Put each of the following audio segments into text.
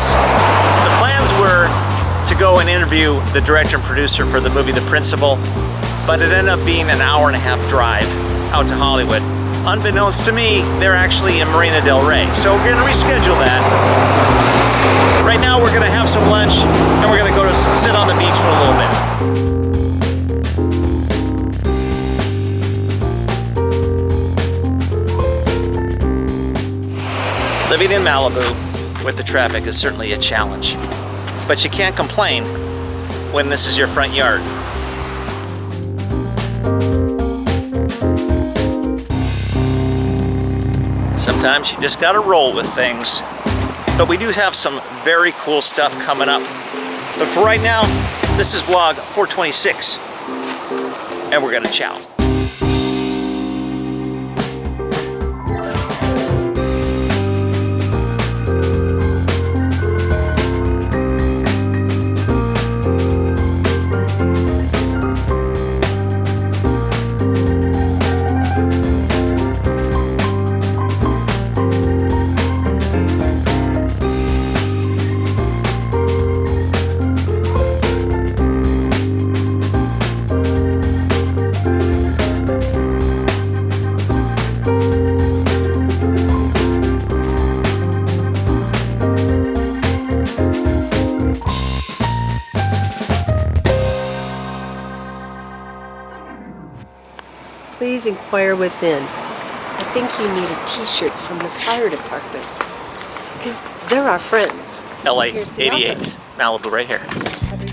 plans. The plans were to go and interview the director and producer for the movie The Principal, but it ended up being an hour-and-a-half drive out to Hollywood. Unbeknownst to me, they're actually in Marina del Rey, so we're gonna reschedule that. Right now we're gonna have some lunch and we're gonna go to sit on the beach for a little bit. Living in Malibu with the traffic is certainly a challenge, but you can't complain when this is your front yard. Sometimes you just gotta roll with things. But we do have some very cool stuff coming up. But for right now, this is vlog 426, and we're gonna chow. Please inquire within. I think you need a t-shirt from the fire department because they're our friends. LA Here's the 88, office. Malibu right here. This is probably...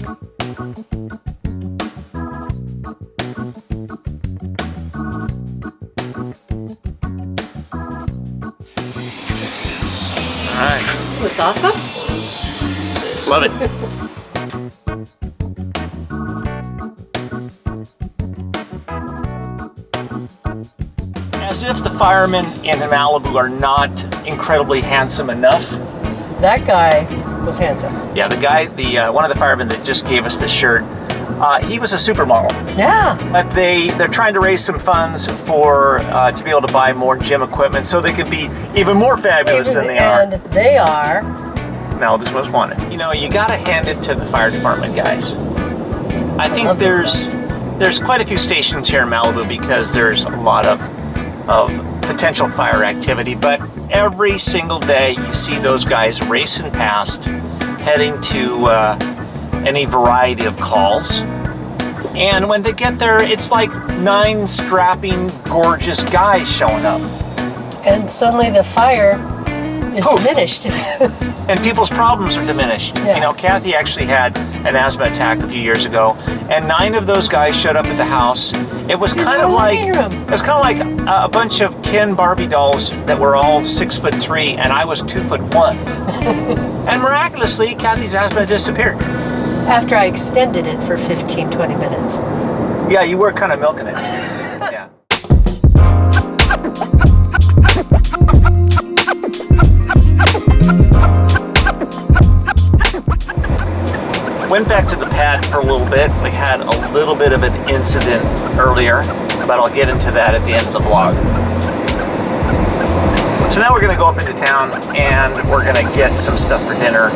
All right. Isn't this awesome? Love it. As if the firemen in Malibu are not incredibly handsome enough. That guy was handsome. Yeah, the guy, one of the firemen that just gave us the shirt, he was a supermodel. Yeah. But they're trying to raise some funds for to be able to buy more gym equipment so they could be even more fabulous than they are. And they are. Malibu's most wanted. You know, you gotta hand it to the fire department guys. I think love these there's quite a few stations here in Malibu because there's a lot of potential fire activity, but every single day you see those guys racing past, heading to any variety of calls. And when they get there, it's like 9 strapping, gorgeous guys showing up. And suddenly the fire is Poof. diminished. And people's problems are diminished. Yeah. You know, Kathy actually had an asthma attack a few years ago, and 9 of those guys showed up at the house. It was kind of like a bunch of Ken Barbie dolls that were all 6'3", and I was 2'1". And miraculously, Kathy's asthma disappeared. After I extended it for 15-20 minutes. Yeah, you were kind of milking it. Yeah. Went back to the pad for a little bit. We had a little bit of an incident earlier, but I'll get into that at the end of the vlog. So now we're gonna go up into town and we're gonna get some stuff for dinner,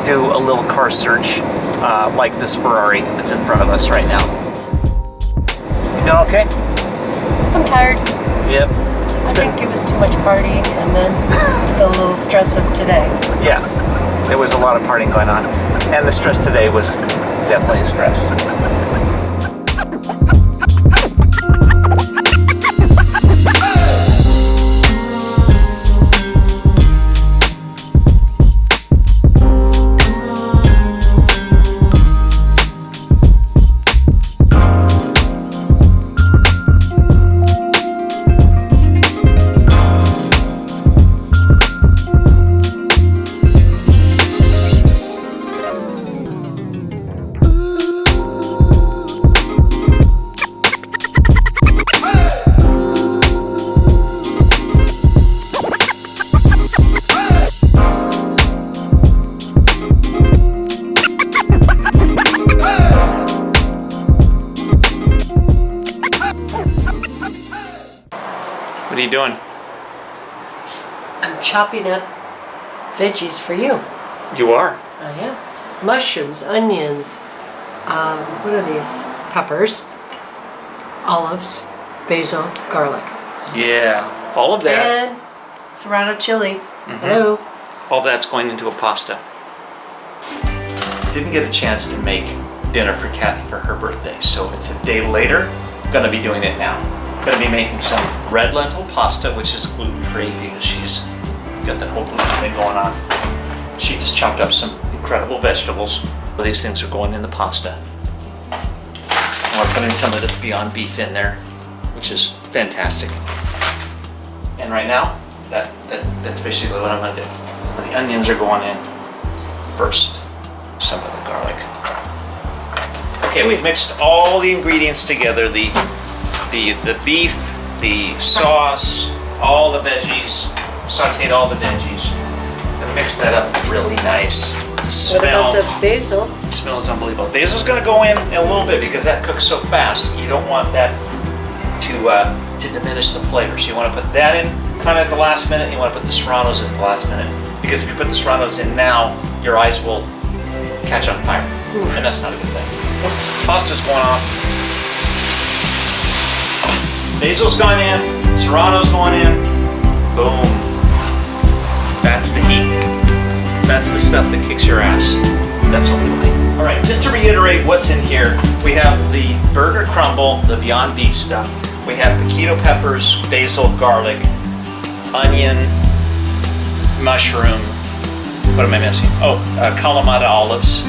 do a little car search, like this Ferrari that's in front of us right now. You doing okay? I'm tired. Yep. I think it was too much partying and then the little stress of today. Yeah, there was a lot of partying going on, and the stress today was definitely a stress. What are you doing? I'm chopping up veggies for you. You are. Oh yeah. Mushrooms, onions, what are these? Peppers, olives, basil, garlic. Yeah, all of that. And serrano chili. Hello. All that's going into a pasta. Didn't get a chance to make dinner for Kathy for her birthday, so it's a day later. Gonna be doing it now. Gonna be making some red lentil pasta, which is gluten-free because she's got that whole gluten thing going on. She just chopped up some incredible vegetables. These things are going in the pasta. And we're putting some of this Beyond Beef in there, which is fantastic. And right now, that's basically what I'm gonna do. Some of the onions are going in first. Some of the garlic. Okay, we've mixed all the ingredients together. The beef, the sauce, all the veggies, sauteed all the veggies. Gonna mix that up really nice. The smell. What about the basil? The smell is unbelievable. Basil's gonna go in a little bit because that cooks so fast. You don't want that to diminish the flavors. You want to put that in kind of at the last minute. You want to put the serranos in at the last minute because if you put the serranos in now, your eyes will catch on fire, and that's not a good thing. Pasta's going off. Basil's gone in. Serrano's going in. Boom. That's the heat. That's the stuff that kicks your ass. That's what we like. All right, just to reiterate what's in here, we have the burger crumble, the Beyond Beef stuff. We have the keto peppers, basil, garlic, onion, mushroom. What am I missing? Oh, Kalamata olives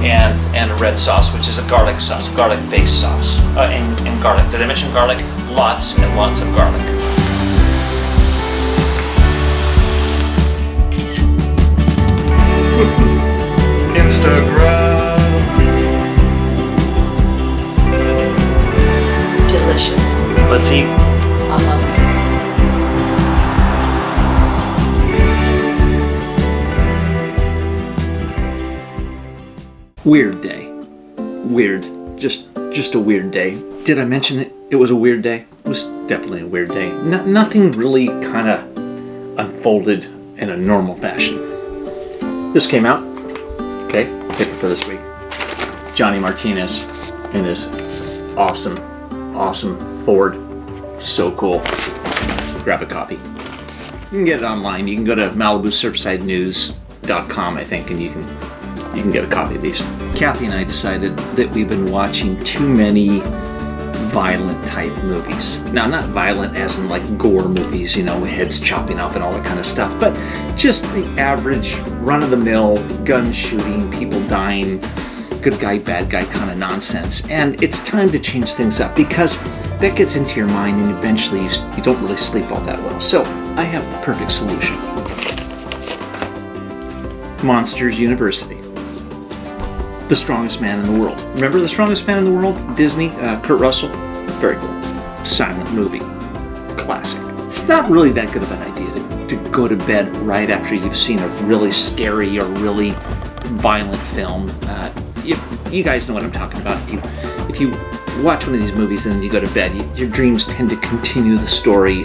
and a red sauce, which is a garlic sauce, a garlic-based sauce, and garlic. Did I mention garlic? Lots and lots of garlic. Instagram. Delicious. Let's eat. Weird day. Weird. Just a weird day. Did I mention it? It was a weird day. It was definitely a weird day. Nothing really kind of unfolded in a normal fashion. This came out. Okay, pick it for this week. Johnny Martinez in this awesome Ford. So cool. Grab a copy. You can get it online. You can go to MalibuSurfsideNews.com, I think, and you can get a copy of these. Kathy and I decided that we've been watching too many violent type movies. Now, not violent as in like gore movies, you know, heads chopping off and all that kind of stuff, but just the average run-of-the-mill gun shooting, people dying, good guy, bad guy kind of nonsense. And it's time to change things up because that gets into your mind and eventually you don't really sleep all that well. So I have the perfect solution. Monsters University. The Strongest Man in the World. Remember The Strongest Man in the World? Disney, Kurt Russell? Very cool. Silent movie. Classic. It's not really that good of an idea to go to bed right after you've seen a really scary or really violent film. You guys know what I'm talking about. If you watch one of these movies and then you go to bed, your dreams tend to continue the story,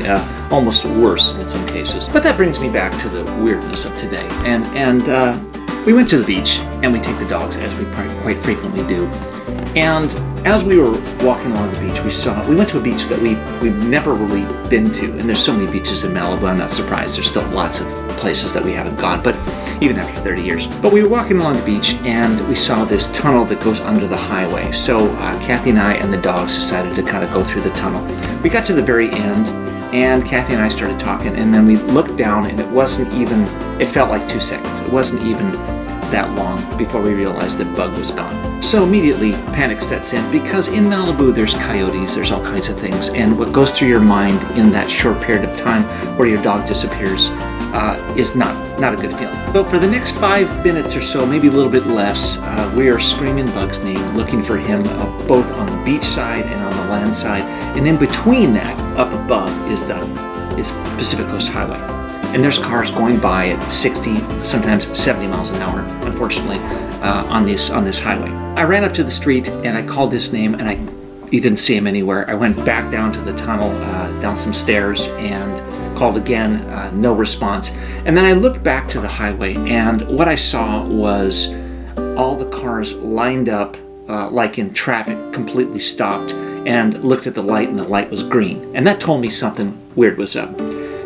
almost worse in some cases. But that brings me back to the weirdness of today. And we went to the beach, and we take the dogs, as we quite frequently do. And as we were walking along the beach, we went to a beach that we've never really been to. And there's so many beaches in Malibu, I'm not surprised. There's still lots of places that we haven't gone, but even after 30 years. But we were walking along the beach, and we saw this tunnel that goes under the highway. So Kathy and I and the dogs decided to kind of go through the tunnel. We got to the very end, and Kathy and I started talking, and then we looked down, and it felt like 2 seconds. It wasn't even that long before we realized that Bug was gone. So immediately panic sets in because in Malibu there's coyotes, there's all kinds of things, and what goes through your mind in that short period of time where your dog disappears is not a good feeling. So for the next 5 minutes or so, maybe a little bit less, we are screaming Bug's name, looking for him both on the beach side and on the land side, and in between that, up above, is Pacific Coast Highway. And there's cars going by at 60, sometimes 70 miles an hour, unfortunately, on this highway. I ran up to the street and I called his name, and you didn't see him anywhere. I went back down to the tunnel, down some stairs, and called again, no response. And then I looked back to the highway, and what I saw was all the cars lined up like in traffic, completely stopped, and looked at the light, and the light was green. And that told me something weird was up.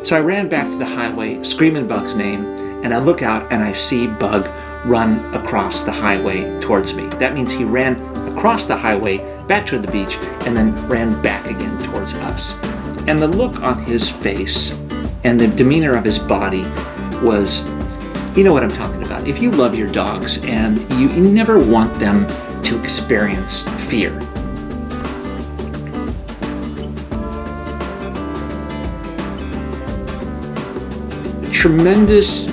So I ran back to the highway, screaming Bug's name, and I look out and I see Bug run across the highway towards me. That means he ran across the highway back toward the beach and then ran back again towards us. And the look on his face and the demeanor of his body was, you know what I'm talking about. If you love your dogs and you never want them to experience fear. Tremendous,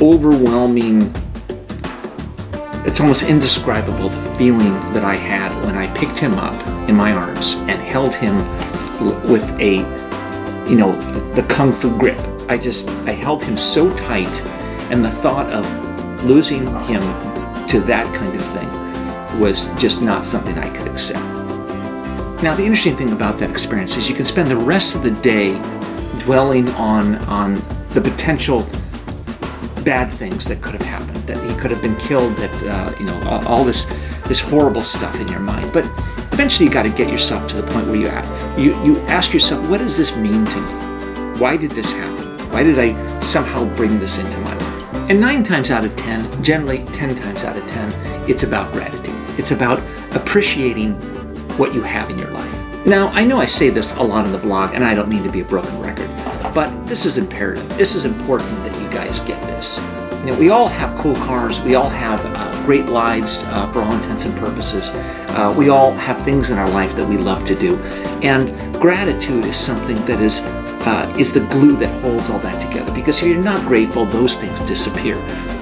overwhelming, it's almost indescribable, the feeling that I had when I picked him up in my arms and held him with a, the kung fu grip. I held him so tight, and the thought of losing him to that kind of thing was just not something I could accept. Now, the interesting thing about that experience is you can spend the rest of the day dwelling on the potential bad things that could have happened, that he could have been killed, that all this horrible stuff in your mind. But eventually you got to get yourself to the point where you ask yourself, what does this mean to me? Why did this happen? Why did I somehow bring this into my life? And 9 times out of 10, generally 10 times out of 10, it's about gratitude. It's about appreciating what you have in your life. Now, I know I say this a lot in the vlog, and I don't mean to be a broken record, but this is imperative. This is important that you guys get this. We all have cool cars. We all have great lives for all intents and purposes. We all have things in our life that we love to do. And gratitude is something that is the glue that holds all that together. Because if you're not grateful, those things disappear.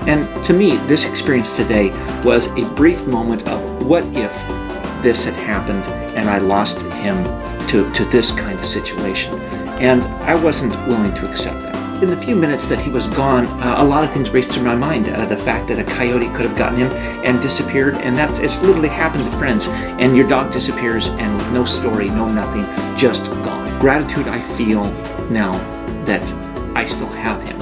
And to me, this experience today was a brief moment of what if this had happened and I lost him to this kind of situation. And I wasn't willing to accept that. In the few minutes that he was gone, a lot of things raced through my mind. The fact that a coyote could have gotten him and disappeared, and it's literally happened to friends. And your dog disappears and with no story, no nothing, just gone. Gratitude I feel now that I still have him,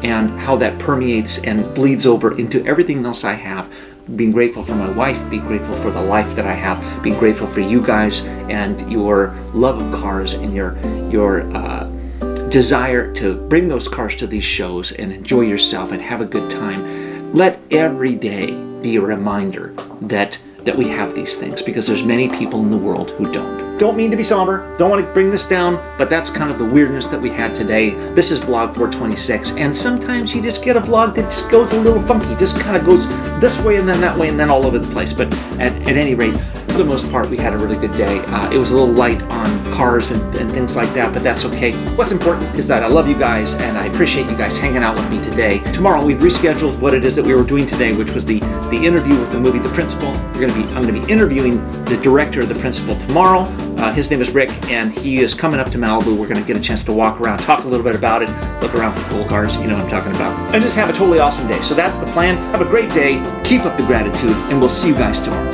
and how that permeates and bleeds over into everything else I have. Being grateful for my wife, being grateful for the life that I have, being grateful for you guys and your love of cars and your desire to bring those cars to these shows and enjoy yourself and have a good time. Let every day be a reminder that we have these things, because there's many people in the world who don't. Don't mean to be somber, don't want to bring this down, but that's kind of the weirdness that we had today. This is vlog 426, and sometimes you just get a vlog that just goes a little funky, just kind of goes this way and then that way and then all over the place. But at any rate, for the most part, we had a really good day. It was a little light on cars and things like that, but that's okay. What's important is that I love you guys, and I appreciate you guys hanging out with me today. Tomorrow, we've rescheduled what it is that we were doing today, which was the interview with the movie The Principal. I'm going to be interviewing the director of The Principal tomorrow. His name is Rick, and he is coming up to Malibu. We're going to get a chance to walk around, talk a little bit about it, look around for cool cars, you know what I'm talking about, and just have a totally awesome day. So that's the plan. Have a great day, keep up the gratitude, and we'll see you guys tomorrow.